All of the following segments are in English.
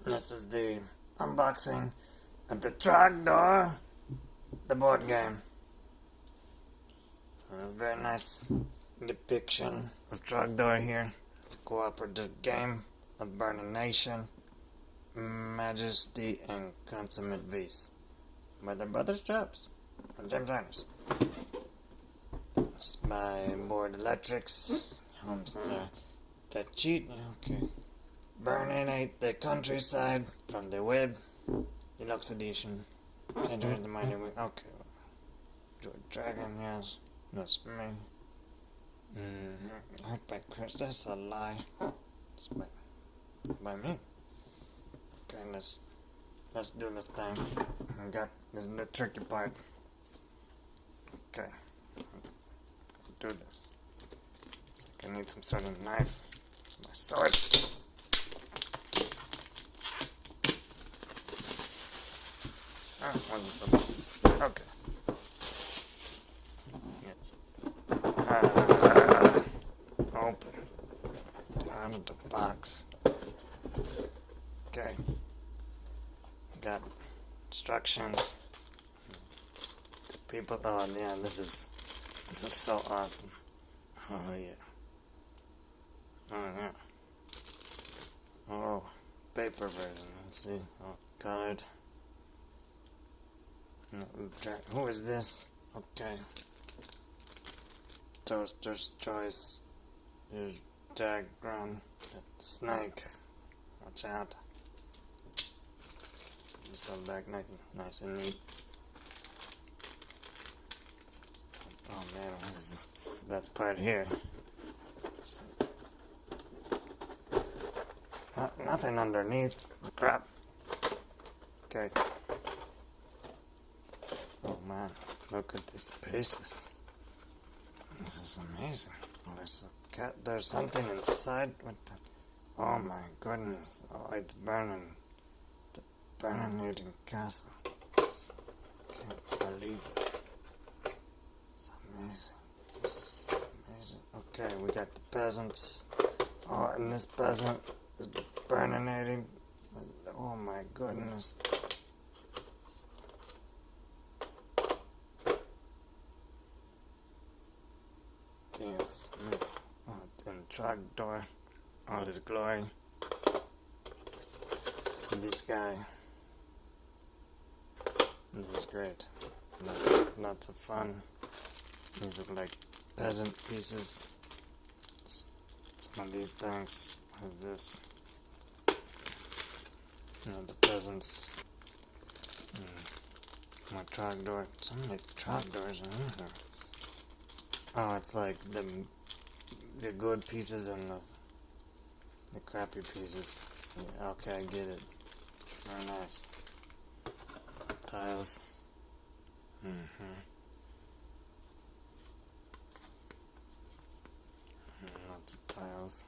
This is the unboxing of the Trogdor, the board game. A very nice depiction of Trogdor here. It's a cooperative game of Burning Nation, Majesty, and Consummate Vs by the Brothers Jobs and James Ernest. It's by Board Electrics. Homes the cheat. Okay. Burning the countryside from the web. Deluxe edition. Enter the mighty wing. Okay. Dragon, yes. That's me. Art by Chris. That's a lie. It's by me. Okay, let's do this thing. This is the tricky part. Okay. Do this. It's like I need some sort of knife. My sword. What's this about? Okay. Open. Out of the box. Okay. Got instructions. To people. Oh yeah, this is so awesome. Oh yeah. Oh yeah. Oh, paper version. Let's see. Oh, colored. No, who is this? Okay. Toaster's Choice. Here's diagram. Snake. Watch out. This all back nice and neat. Oh man, what is this? Best part here. Nothing underneath. Crap. Okay. Oh man, look at these pieces. This is amazing. There's something inside. What the? Oh my goodness. Oh, it's burning. It's a burning castle. Can't believe this. It's amazing. This is amazing. Okay, we got the peasants. Oh, and this peasant is burning. Oh my goodness. Yes. Oh, and Trogdor, all his glory. This guy. This is great. Lots of fun. These look like peasant pieces. Some of these things have this. The peasants. More Trogdor. So many Trogdors in here. Oh, it's like the good pieces and the crappy pieces. Yeah, okay, I get it. Very nice. Some tiles. Lots of tiles.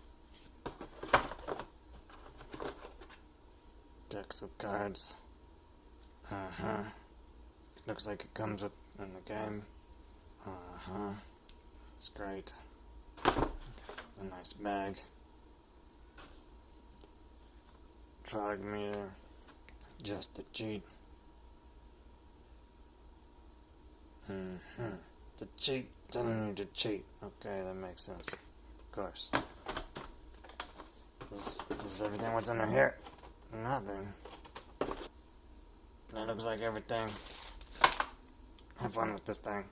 Decks of cards. Looks like it comes with in the game. It's great. A nice bag. Trog meter. Just the cheat. The cheat. Telling you to cheat. Okay, that makes sense. Of course. This is everything what's under here. Nothing. That looks like everything. Have fun with this thing.